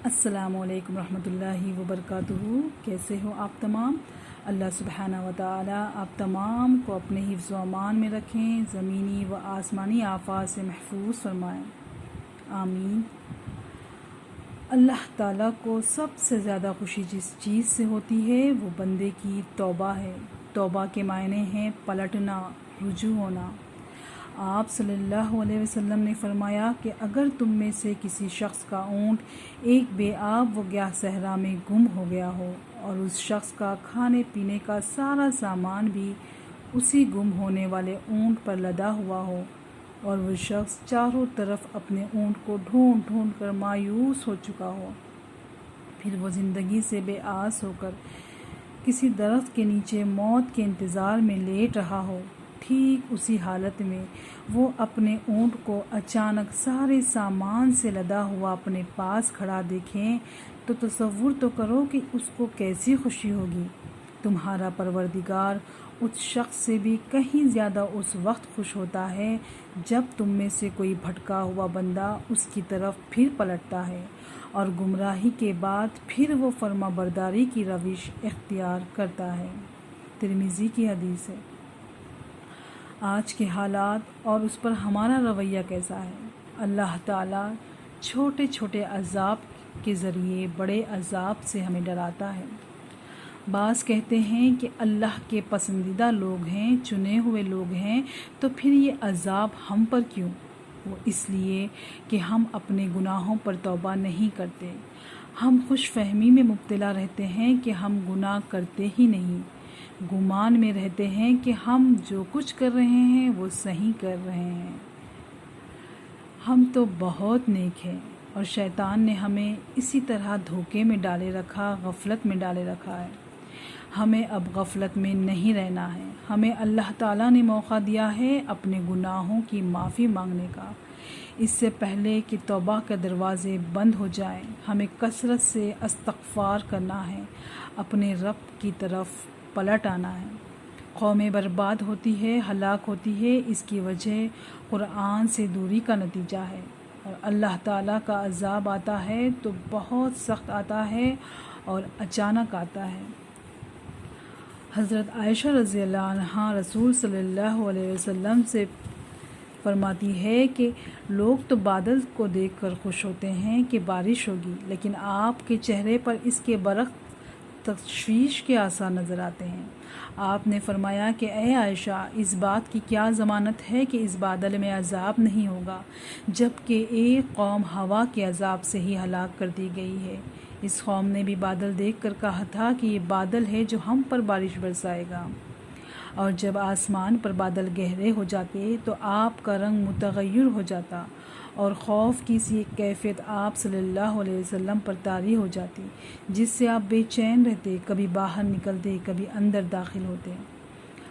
السلام علیکم ورحمۃ اللہ وبرکاتہ۔ کیسے ہو آپ تمام؟ اللہ سبحانہ و تعالی آپ تمام کو اپنے حفظ و امان میں رکھیں، زمینی و آسمانی آفات سے محفوظ فرمائیں، آمین۔ اللہ تعالیٰ کو سب سے زیادہ خوشی جس چیز سے ہوتی ہے وہ بندے کی توبہ ہے۔ توبہ کے معنی ہیں پلٹنا، رجوع ہونا۔ آپ صلی اللہ علیہ وسلم نے فرمایا کہ اگر تم میں سے کسی شخص کا اونٹ ایک بے آب و گیاہ صحرا میں گم ہو گیا ہو اور اس شخص کا کھانے پینے کا سارا سامان بھی اسی گم ہونے والے اونٹ پر لدا ہوا ہو اور وہ شخص چاروں طرف اپنے اونٹ کو ڈھونڈ ڈھونڈ کر مایوس ہو چکا ہو، پھر وہ زندگی سے بے آس ہو کر کسی درخت کے نیچے موت کے انتظار میں لیٹ رہا ہو، ٹھیک اسی حالت میں وہ اپنے اونٹ کو اچانک سارے سامان سے لدا ہوا اپنے پاس کھڑا دیکھیں تو تصور تو کرو کہ اس کو کیسی خوشی ہوگی۔ تمہارا پروردگار اس شخص سے بھی کہیں زیادہ اس وقت خوش ہوتا ہے جب تم میں سے کوئی بھٹکا ہوا بندہ اس کی طرف پھر پلٹتا ہے اور گمراہی کے بعد پھر وہ فرما برداری کی روش اختیار کرتا ہے۔ ترمذی کی حدیث ہے۔ آج کے حالات اور اس پر ہمارا رویہ کیسا ہے؟ اللہ تعالیٰ چھوٹے چھوٹے عذاب کے ذریعے بڑے عذاب سے ہمیں ڈراتا ہے۔ بعض کہتے ہیں کہ اللہ کے پسندیدہ لوگ ہیں، چنے ہوئے لوگ ہیں، تو پھر یہ عذاب ہم پر کیوں؟ وہ اس لیے کہ ہم اپنے گناہوں پر توبہ نہیں کرتے۔ ہم خوش فہمی میں مبتلا رہتے ہیں کہ ہم گناہ کرتے ہی نہیں، گمان میں رہتے ہیں کہ ہم جو کچھ کر رہے ہیں وہ صحیح کر رہے ہیں، ہم تو بہت نیک ہیں، اور شیطان نے ہمیں اسی طرح دھوکے میں ڈالے رکھا، غفلت میں ڈالے رکھا ہے۔ ہمیں اب غفلت میں نہیں رہنا ہے۔ ہمیں اللہ تعالیٰ نے موقع دیا ہے اپنے گناہوں کی معافی مانگنے کا۔ اس سے پہلے کہ توبہ کے دروازے بند ہو جائیں، ہمیں کثرت سے استغفار کرنا ہے، اپنے رب کی طرف پلٹ آنا ہے۔ قومیں برباد ہوتی ہے، ہلاک ہوتی ہے، اس کی وجہ قرآن سے دوری کا نتیجہ ہے، اور اللہ تعالیٰ کا عذاب آتا ہے تو بہت سخت آتا ہے اور اچانک آتا ہے۔ حضرت عائشہ رضی اللہ عنہا رسول صلی اللہ علیہ وسلم سے فرماتی ہے کہ لوگ تو بادل کو دیکھ کر خوش ہوتے ہیں کہ بارش ہوگی، لیکن آپ کے چہرے پر اس کے برعکس تشویش کے آثار نظر آتے ہیں۔ آپ نے فرمایا کہ اے عائشہ، اس بات کی کیا ضمانت ہے کہ اس بادل میں عذاب نہیں ہوگا، جبکہ ایک قوم ہوا کے عذاب سے ہی ہلاک کر دی گئی ہے۔ اس قوم نے بھی بادل دیکھ کر کہا تھا کہ یہ بادل ہے جو ہم پر بارش برسائے گا، اور جب آسمان پر بادل گہرے ہو جاتے تو آپ کا رنگ متغیر ہو جاتا اور خوف کی سی ایک کیفیت آپ صلی اللہ علیہ وسلم پر طاری ہو جاتی، جس سے آپ بے چین رہتے، کبھی باہر نکلتے، کبھی اندر داخل ہوتے،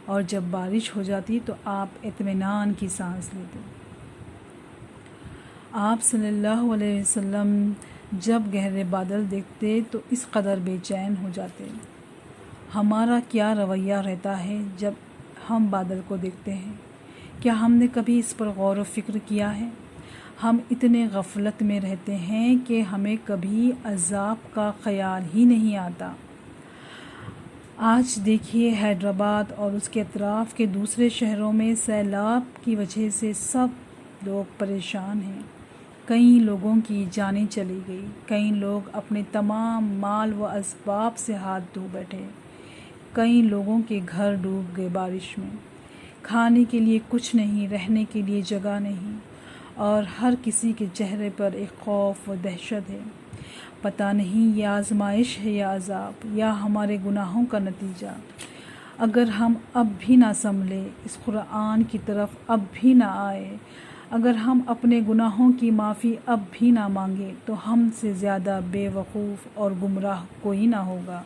اور جب بارش ہو جاتی تو آپ اطمینان کی سانس لیتے۔ آپ صلی اللہ علیہ وسلم جب گہرے بادل دیکھتے تو اس قدر بے چین ہو جاتے۔ ہمارا کیا رویہ رہتا ہے جب ہم بادل کو دیکھتے ہیں؟ کیا ہم نے کبھی اس پر غور و فکر کیا ہے؟ ہم اتنے غفلت میں رہتے ہیں کہ ہمیں کبھی عذاب کا خیال ہی نہیں آتا۔ آج دیکھیے حیدرآباد اور اس کے اطراف کے دوسرے شہروں میں سیلاب کی وجہ سے سب لوگ پریشان ہیں۔ کئی لوگوں کی جانیں چلی گئی، کئی لوگ اپنے تمام مال و اسباب سے ہاتھ دھو بیٹھے، کئی لوگوں کے گھر ڈوب گئے بارش میں، کھانے کے لیے کچھ نہیں، رہنے کے لیے جگہ نہیں، اور ہر کسی کے چہرے پر ایک خوف و دہشت ہے۔ پتہ نہیں یہ آزمائش ہے یا عذاب یا ہمارے گناہوں کا نتیجہ۔ اگر ہم اب بھی نہ سنبھلے، اس قرآن کی طرف اب بھی نہ آئے، اگر ہم اپنے گناہوں کی معافی اب بھی نہ مانگے تو ہم سے زیادہ بے وقوف اور گمراہ کوئی نہ ہوگا،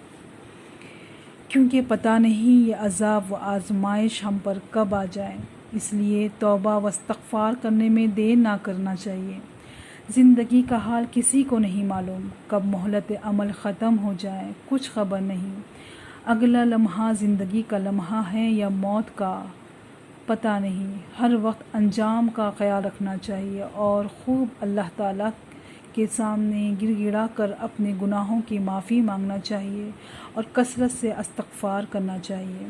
کیونکہ پتہ نہیں یہ عذاب و آزمائش ہم پر کب آ جائے۔ اس لیے توبہ و استغفار کرنے میں دیر نہ کرنا چاہیے۔ زندگی کا حال کسی کو نہیں معلوم، کب مہلت عمل ختم ہو جائے کچھ خبر نہیں، اگلا لمحہ زندگی کا لمحہ ہے یا موت کا پتہ نہیں۔ ہر وقت انجام کا خیال رکھنا چاہیے اور خوب اللہ تعالیٰ کے سامنے گر گڑا کر اپنے گناہوں کی معافی مانگنا چاہیے اور کثرت سے استغفار کرنا چاہیے۔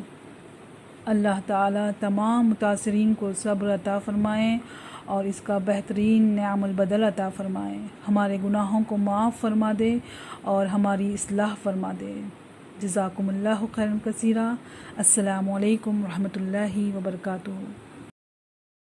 اللہ تعالیٰ تمام متاثرین کو صبر عطا فرمائیں اور اس کا بہترین نعم البدل عطا فرمائیں، ہمارے گناہوں کو معاف فرما دے اور ہماری اصلاح فرما دے۔ جزاکم اللہ خیرا کثیرا۔ السلام علیکم ورحمۃ اللہ وبرکاتہ۔